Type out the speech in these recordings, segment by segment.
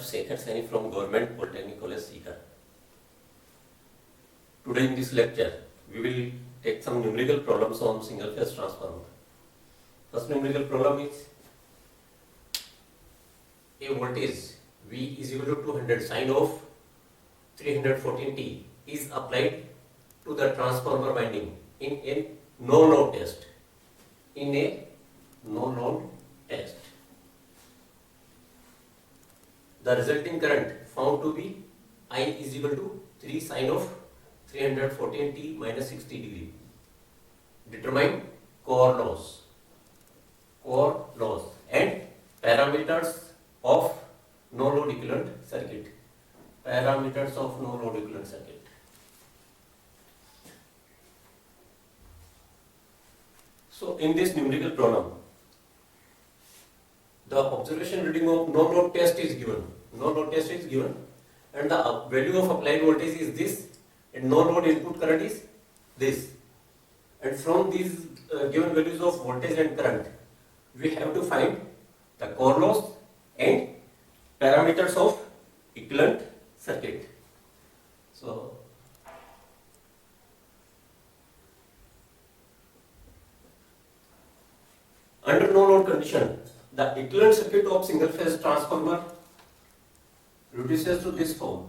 myself Shekhar Saini from Government Polytechnic College, Sikar. Today in this lecture, we will take some numerical problems on single phase transformer. First numerical problem is a voltage V is equal to 200 sine of 314T is applied to the transformer winding in a no-load test. In a no-load test, the resulting current found to be I is equal to 3 sine of 314T minus 60 degree. Determine core loss and parameters of no load equivalent circuit. Parameters of no load equivalent circuit. So in this numerical problem, the observation reading of no load test is given. No load test is given, and the value of applied voltage is this, and no load input current is this. And from these given values of voltage and current, we have to find the core loss and parameters of equivalent circuit. So under no load condition, the equivalent circuit of single phase transformer reduces to this form.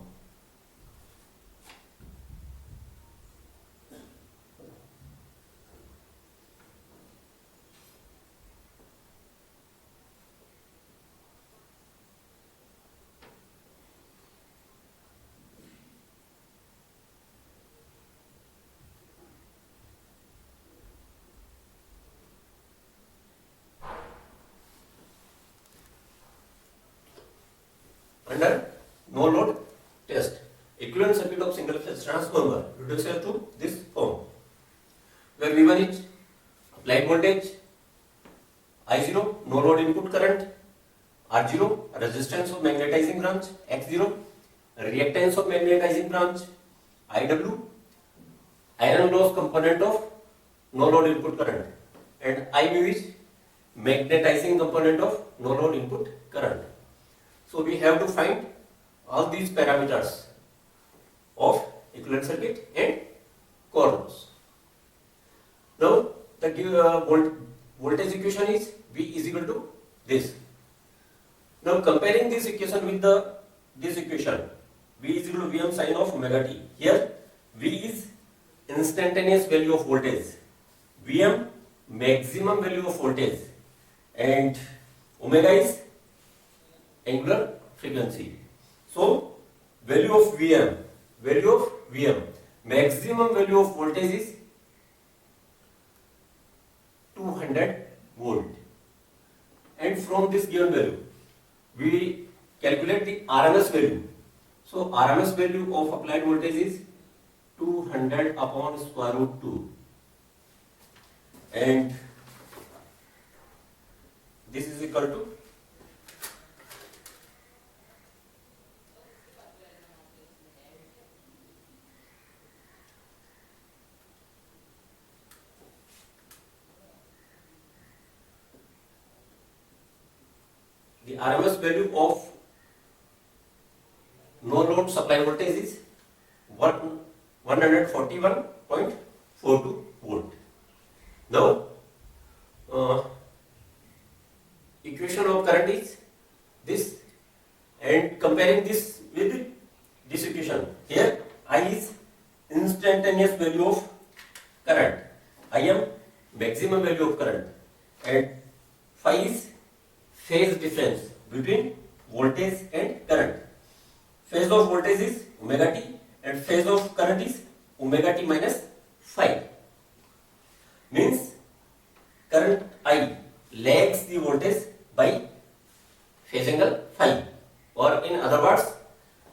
Under no load test, equivalent circuit of single phase transformer reduces to this form, where V1 is applied voltage, I0 no load input current, R0 resistance of magnetizing branch, X0 reactance of magnetizing branch, IW iron loss component of no load input current, and IB is magnetizing component of no load input current. So we have to find all these parameters of equivalent circuit and core loss. Now the voltage equation is V is equal to this. Now comparing this equation with this equation, V is equal to Vm sine of omega t. Here V is instantaneous value of voltage, Vm maximum value of voltage, and omega is angular frequency. So value of Vm, maximum value of voltage is 200 volt, and from this given value we calculate the RMS value. So RMS value of applied voltage is 200 upon square root 2, and this is equal to the RMS value of no load supply voltage is 141.42 volt. Now equation of current is this, and comparing this with this equation, here I is instantaneous value of current, I am maximum value of current, and phi is phase difference between voltage and current. Phase of voltage is omega t and phase of current is omega t minus phi. Means current I lags the voltage by phase angle phi, or in other words,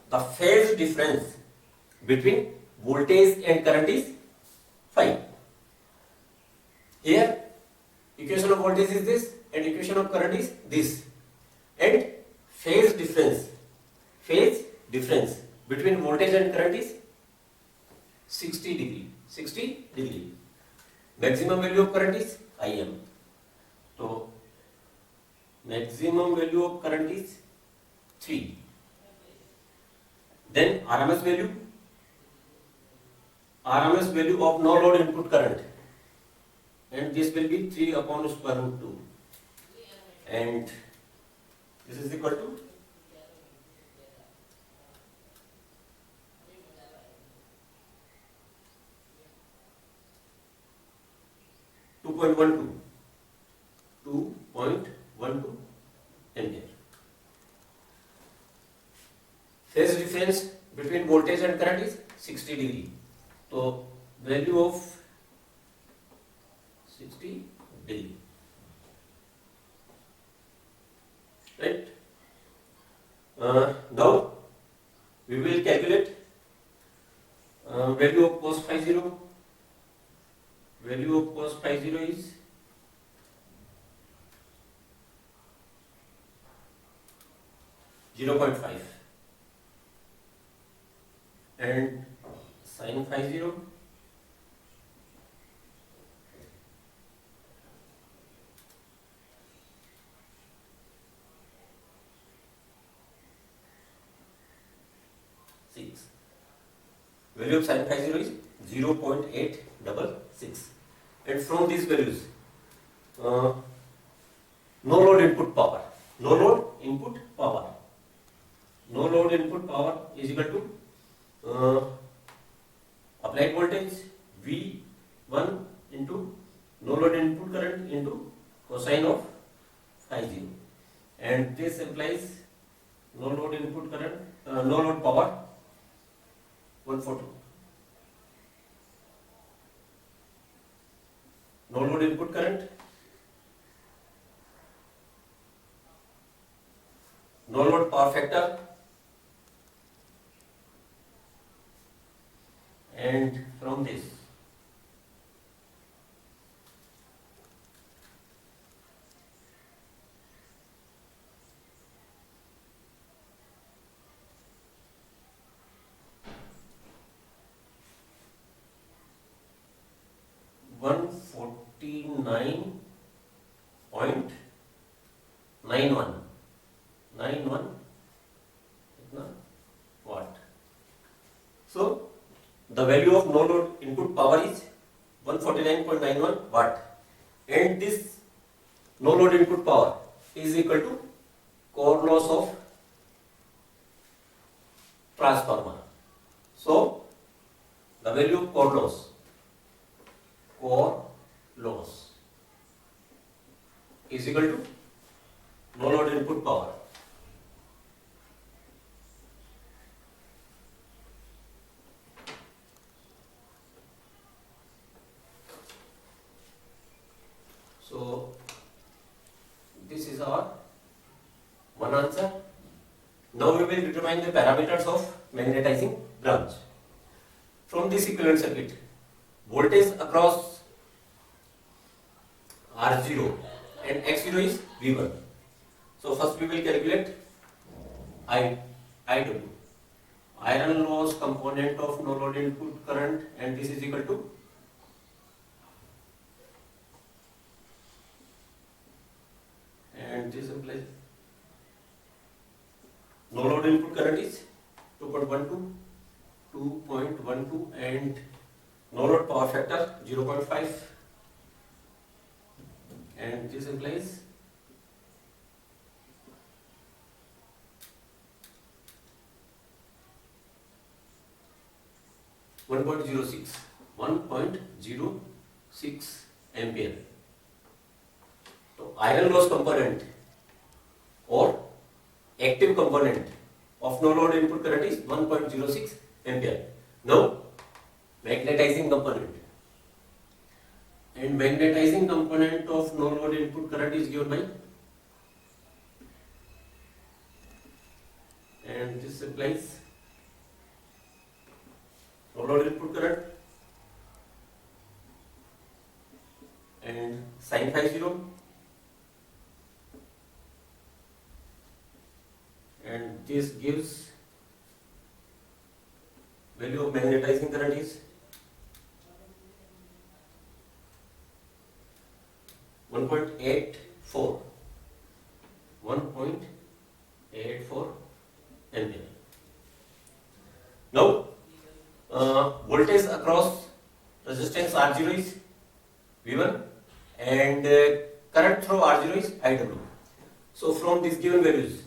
the phase difference between voltage and current is phi. Here equation of voltage is this and equation of current is this, and phase difference between voltage and current is 60 degree. Maximum value of current is Im. So maximum value of current is 3 Then RMS value of no load input current, and this will be 3 upon square root 2, and this is equal to 2.12 ampere. Phase difference between voltage and current is 60 degree. So value of 60 degree, right? Now we will calculate value of cos phi 0. Value of cos phi 0 is 0.5, and sin phi 0 6. Value of sin phi 0 is 0.866, and from these values, no load input power is equal to applied voltage V1 into no load input current into cosine of phi 0, and this implies no load input current, no load power 142. No load input current, no load power factor, and from this $149.91 watt. So the value of no load input power is 149.91 watt, and this no load input power is equal to core loss of transformer. So the value of core loss is equal to no load input power. So this is our one answer. Now we will determine the parameters of magnetizing branch. From this equivalent circuit, voltage across R0 and X0 is V1. So first we will calculate IW, iron loss component of no load input current, and this is equal to this implies no load input current is 2.12, and no load power factor 0.5, and this implies one point zero six ampere. So iron loss component or active component of no load input current is 1.06 ampere. Now magnetizing component, and magnetizing component of no load input current is given by, and this implies no load input current and sin phi 0, and this gives value of magnetizing current is 1.84 ampere. Now, voltage across resistance R0 is V1 and current through R0 is IW. So from these given values,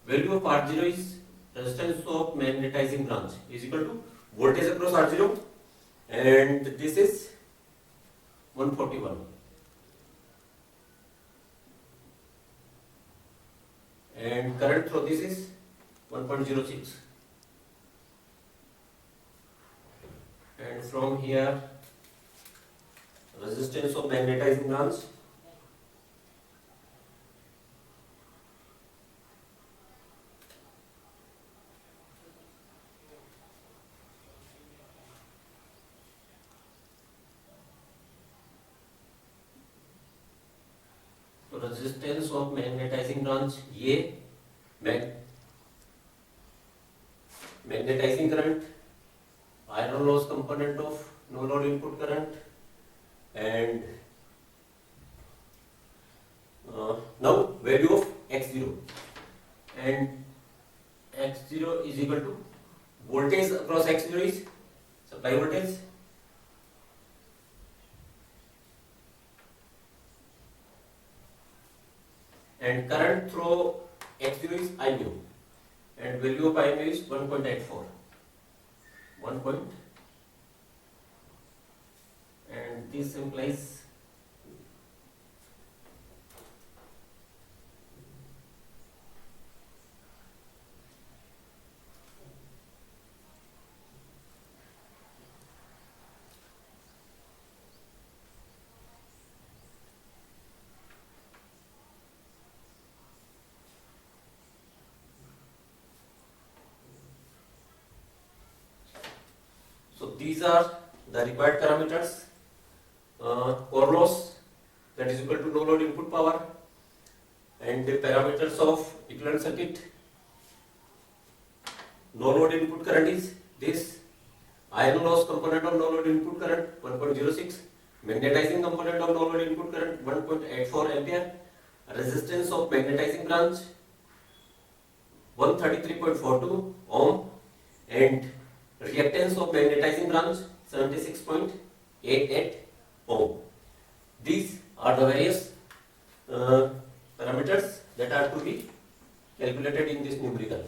value of R0 is resistance of magnetizing branch is equal to voltage across R0 and this is 141 and current through this is 1.06 and from here resistance of magnetizing branch resistance of magnetizing branch ये magnetizing current, iron loss component of no load input current and now value of x0 and x0 is equal to voltage across x0 is supply voltage and current through x0 is I mu and value of I mu is 1.84 and this implies so these are the required parameters. Core loss that is equal to no load input power and the parameters of equivalent circuit. No load input current is this, iron loss component of no load input current 1.06, magnetizing component of no load input current 1.84 ampere, resistance of magnetizing branch 133.42 ohm and reactance of magnetizing branch 76.88 ohm. These are the various parameters that are to be calculated in this numerical.